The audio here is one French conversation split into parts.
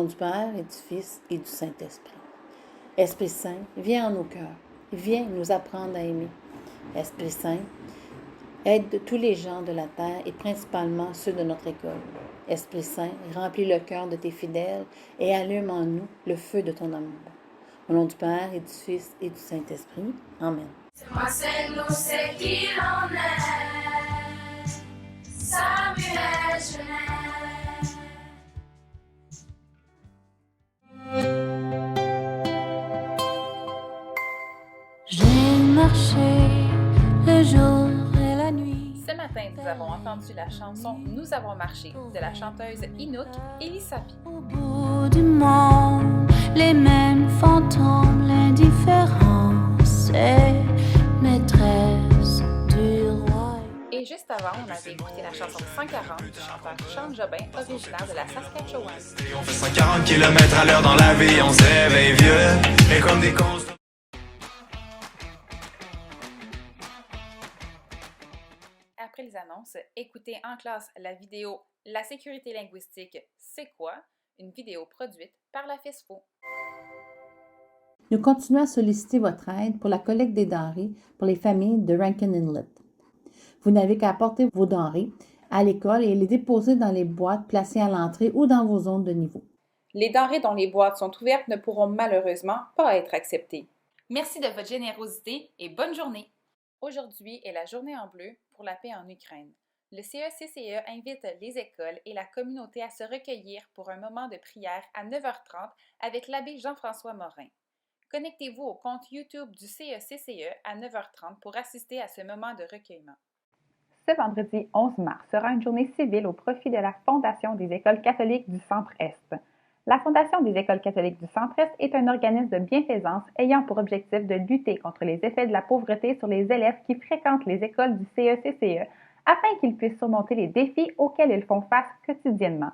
du Père et du Fils et du Saint-Esprit. Esprit Saint, viens en nos cœurs. Viens nous apprendre à aimer. Esprit Saint, aide tous les gens de la terre et principalement ceux de notre école. Esprit Saint, remplis le cœur de tes fidèles et allume en nous le feu de ton amour. Au nom du Père et du Fils et du Saint-Esprit. Amen. Enseigne-nous ce qu'il en est, Samuel Genève. J'ai marché le jour et la nuit. Ce matin, nous avons entendu la chanson « Nous avons marché » de la chanteuse Inuk Elisapi. Au bout du monde, les mêmes fantômes, l'indifférence et maîtresse du roi. Et juste avant, on avait écouté la chanson 140 du chanteur Sean Jobin, originaire de la Saskatchewan. On fait 140 km à l'heure dans la vie, on se réveille vieux, et comme des cons. Après les annonces, écoutez en classe la vidéo « La sécurité linguistique, c'est quoi ?» une vidéo produite par la FESFO. Nous continuons à solliciter votre aide pour la collecte des denrées pour les familles de Rankin Inlet. Vous n'avez qu'à apporter vos denrées à l'école et les déposer dans les boîtes placées à l'entrée ou dans vos zones de niveau. Les denrées dont les boîtes sont ouvertes ne pourront malheureusement pas être acceptées. Merci de votre générosité et bonne journée! Aujourd'hui est la journée en bleu pour la paix en Ukraine. Le CECCE invite les écoles et la communauté à se recueillir pour un moment de prière à 9h30 avec l'abbé Jean-François Morin. Connectez-vous au compte YouTube du CECCE à 9h30 pour assister à ce moment de recueillement. Ce vendredi 11 mars sera une journée civile au profit de la Fondation des écoles catholiques du Centre-Est. La Fondation des écoles catholiques du Centre-Est est un organisme de bienfaisance ayant pour objectif de lutter contre les effets de la pauvreté sur les élèves qui fréquentent les écoles du CECCE afin qu'ils puissent surmonter les défis auxquels ils font face quotidiennement.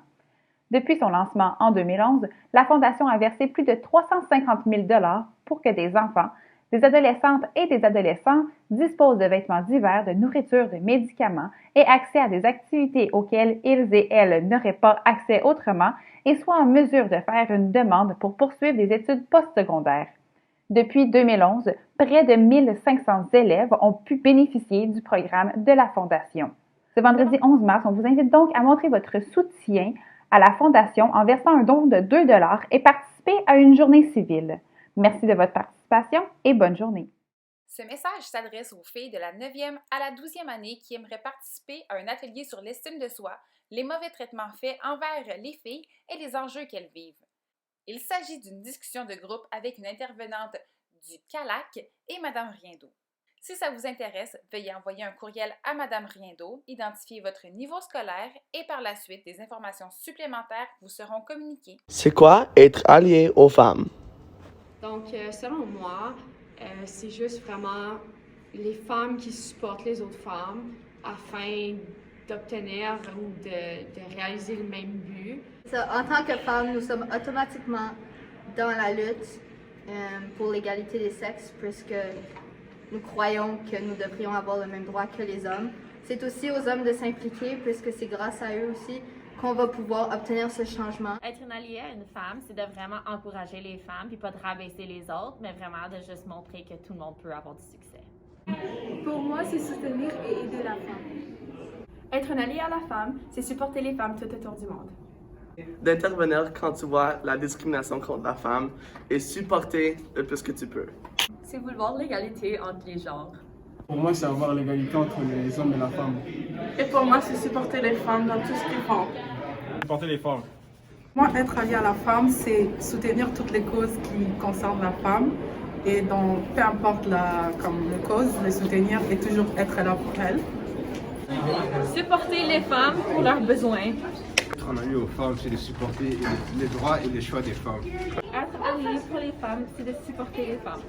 Depuis son lancement en 2011, la Fondation a versé plus de 350 000 $ pour que des enfants, des adolescentes et des adolescents disposent de vêtements d'hiver, de nourriture, de médicaments et accès à des activités auxquelles ils et elles n'auraient pas accès autrement et soient en mesure de faire une demande pour poursuivre des études postsecondaires. Depuis 2011, près de 1500 élèves ont pu bénéficier du programme de la Fondation. Ce vendredi 11 mars, on vous invite donc à montrer votre soutien à la Fondation en versant un don de 2 $ et participer à une journée civile. Merci de votre participation et bonne journée. Ce message s'adresse aux filles de la 9e à la 12e année qui aimeraient participer à un atelier sur l'estime de soi, les mauvais traitements faits envers les filles et les enjeux qu'elles vivent. Il s'agit d'une discussion de groupe avec une intervenante du CALAC et Madame Riendeau. Si ça vous intéresse, veuillez envoyer un courriel à Madame Riendeau, identifier votre niveau scolaire et par la suite, des informations supplémentaires vous seront communiquées. C'est quoi être allié aux femmes? Donc, selon moi, c'est juste vraiment les femmes qui supportent les autres femmes afin d'obtenir ou de réaliser le même but. En tant que femmes, nous sommes automatiquement dans la lutte pour l'égalité des sexes puisque nous croyons que nous devrions avoir le même droit que les hommes. C'est aussi aux hommes de s'impliquer puisque c'est grâce à eux aussi qu'on va pouvoir obtenir ce changement. Être une alliée à une femme, c'est de vraiment encourager les femmes, puis pas de rabaisser les autres, mais vraiment de juste montrer que tout le monde peut avoir du succès. Pour moi, c'est soutenir et aider la femme. Être un allié à la femme, c'est supporter les femmes tout autour du monde. D'intervenir quand tu vois la discrimination contre la femme et supporter le plus que tu peux. C'est vouloir l'égalité entre les genres. Pour moi, c'est avoir l'égalité entre les hommes et la femme. Et pour moi, c'est supporter les femmes dans tout ce qu'ils font. Supporter les femmes. Moi, être allié à la femme, c'est soutenir toutes les causes qui concernent la femme. Et donc, peu importe la cause, les soutenir et toujours être là pour elles. Supporter les femmes pour leurs besoins. Être un allié aux femmes, c'est de supporter les droits et les choix des femmes. Être allié pour les femmes, c'est de supporter les femmes.